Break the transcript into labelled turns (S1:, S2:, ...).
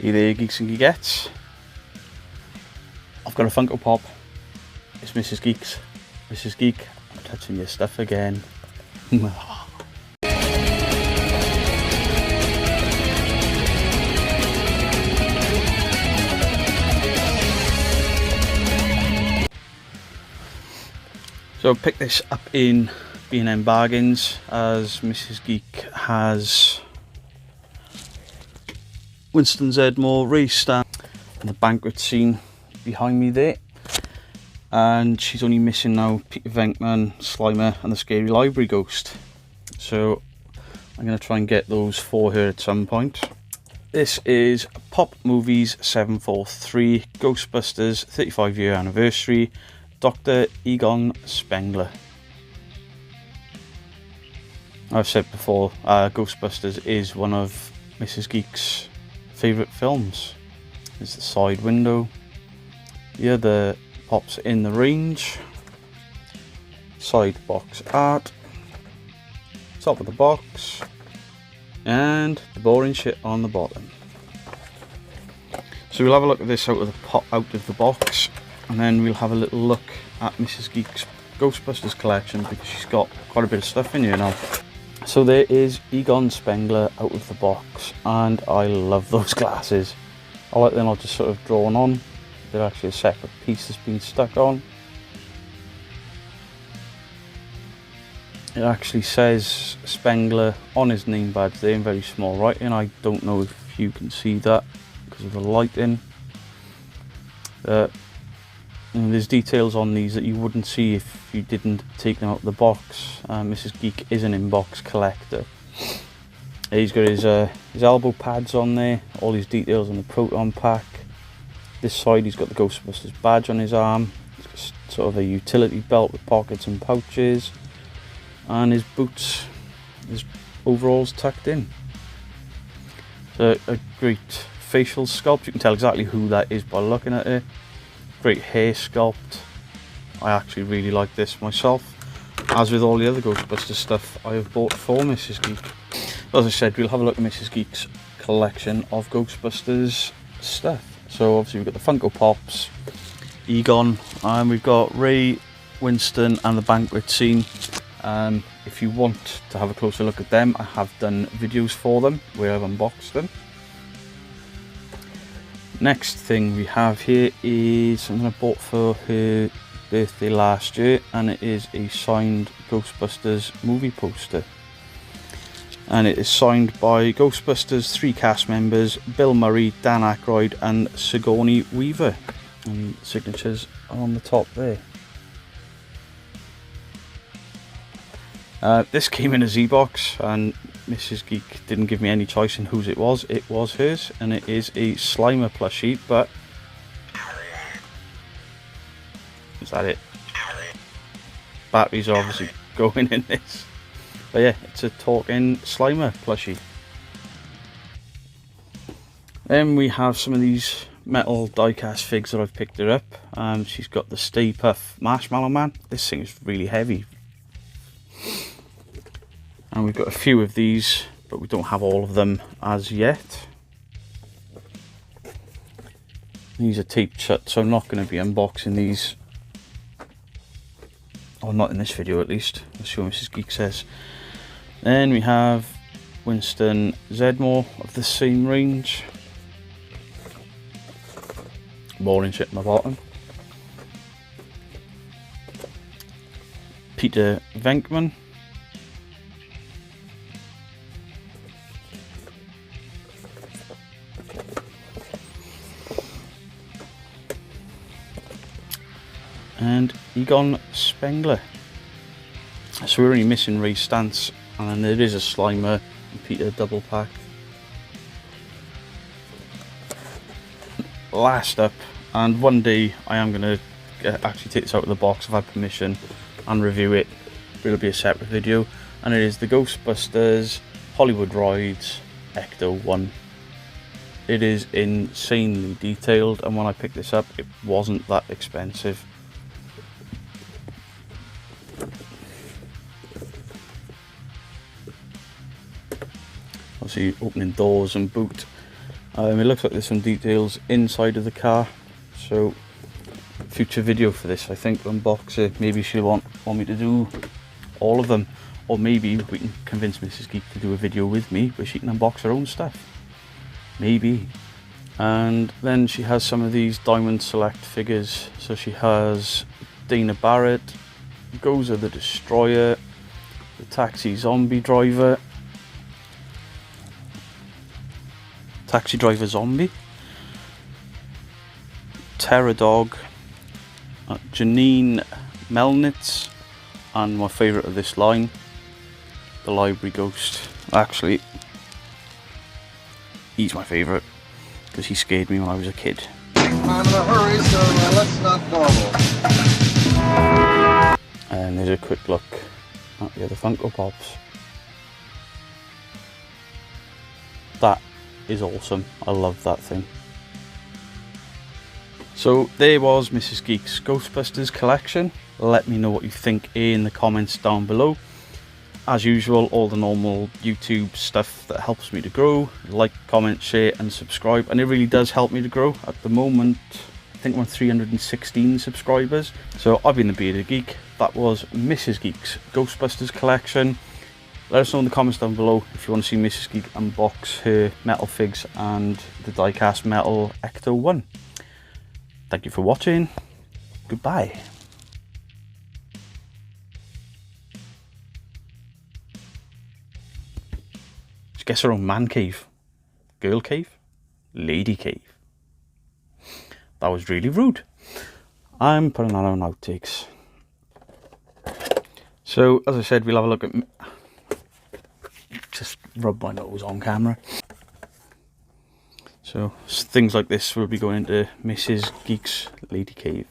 S1: Hey there, geeks and geekettes. I've got a Funko Pop. It's Mrs Geeks. Mrs Geek, I'm touching your stuff again. So pick this up in B&M Bargains, as Mrs Geek has Winston Zedmore, Ray Stan, and the banquet scene behind me there. And she's only missing now Peter Venkman, Slimer, and the Scary Library Ghost. So I'm going to try and get those for her at some point. This is Pop Movies 743 Ghostbusters 35-year anniversary, Dr. Egon Spengler. I've said before, Ghostbusters is one of Mrs Geek's favourite films. There's the side window, the other pops in the range, side box art, top of the box, and the boring shit on the bottom. So we'll have a look at this out of the box, and then we'll have a little look at Mrs Geek's Ghostbusters collection, because she's got quite a bit of stuff in here now. So there is Egon Spengler out of the box, and I love those glasses. I like they're not just sort of drawn on, they're actually a separate piece that's been stuck on. It actually says Spengler on his name badge there in very small writing. I don't know if you can see that because of the lighting. There's details on these that you wouldn't see if you didn't take them out of the box. Mrs Geek is an in-box collector. He's got his elbow pads on there, all his details on the Proton pack. This side he's got the Ghostbusters badge on his arm. He's got sort of a utility belt with pockets and pouches. And his boots, his overalls tucked in. So a great facial sculpt. You can tell exactly who that is by looking at it. Great hair sculpt. I actually really like this myself, as with all the other Ghostbusters stuff I have bought for Mrs Geek. As I said, we'll have a look at Mrs Geek's collection of Ghostbusters stuff. So obviously we've got the Funko Pops, Egon, and we've got Ray, Winston, and the banquet scene. If you want to have a closer look at them, I have done videos for them where I've unboxed them. Next thing we have here is something I bought for her birthday last year, and it is a signed Ghostbusters movie poster. And it is signed by Ghostbusters 3 cast members, Bill Murray, Dan Aykroyd, and Sigourney Weaver. And signatures are on the top there. This came in a Z-box, and Mrs Geek didn't give me any choice in whose it was. It was hers, and it is a Slimer plushie, but is that it? Batteries are obviously going in this. But yeah, it's a talking Slimer plushie. Then we have some of these metal die-cast figs that I've picked her up. She's got the Stay Puft Marshmallow Man. This thing is really heavy. And we've got a few of these, but we don't have all of them as yet. These are taped shut, so I'm not going to be unboxing these. Or not in this video at least. Let's see what Mrs Geek says. Then we have Winston Zedmore of the same range. Boring shit in the bottom. Peter Venkman. And Egon Spengler. So we're only missing Ray Stantz, and then there is a Slimer and Peter double pack. Last up, and one day I am going to actually take this out of the box. I've had permission and review it, but it'll be a separate video. And it is the Ghostbusters Hollywood Rides Ecto 1. It is insanely detailed, and when I picked this up it wasn't that expensive. Obviously opening doors and boot, It looks like there's some details inside of the car, so future video for this, I think, unbox it. Maybe she'll want me to do all of them, or maybe we can convince Mrs Geek to do a video with me where she can unbox her own stuff, maybe. And then she has some of these Diamond Select figures. So she has Dana Barrett, Gozer the Destroyer, the Taxi Zombie Driver, Taxi Driver Zombie, Terror Dog, Janine Melnitz, and my favourite of this line, the Library Ghost. Actually, he's my favourite because he scared me when I was a kid.
S2: I'm in a hurry, so let's not dawdle.
S1: And there's a quick look at the other Funko Pops. That is awesome. I love that thing. So there was Mrs Geeks' Ghostbusters collection. Let me know what you think in the comments down below. As usual, all the normal YouTube stuff that helps me to grow. Like, comment, share and subscribe. And it really does help me to grow. At the moment, I think we're on 316 subscribers. So I've been the Bearded Geek. That was Mrs Geeks' Ghostbusters collection. Let us know in the comments down below if you want to see Mrs Geek unbox her metal figs and the die-cast metal Ecto 1. Thank you for watching. Goodbye. She gets her own man cave, girl cave, lady cave. That was really rude. I'm putting that on outtakes. So, as I said, we'll have a look at... Just rub my nose on camera. So, things like this will be going into Mrs Geeks' Lady Cave.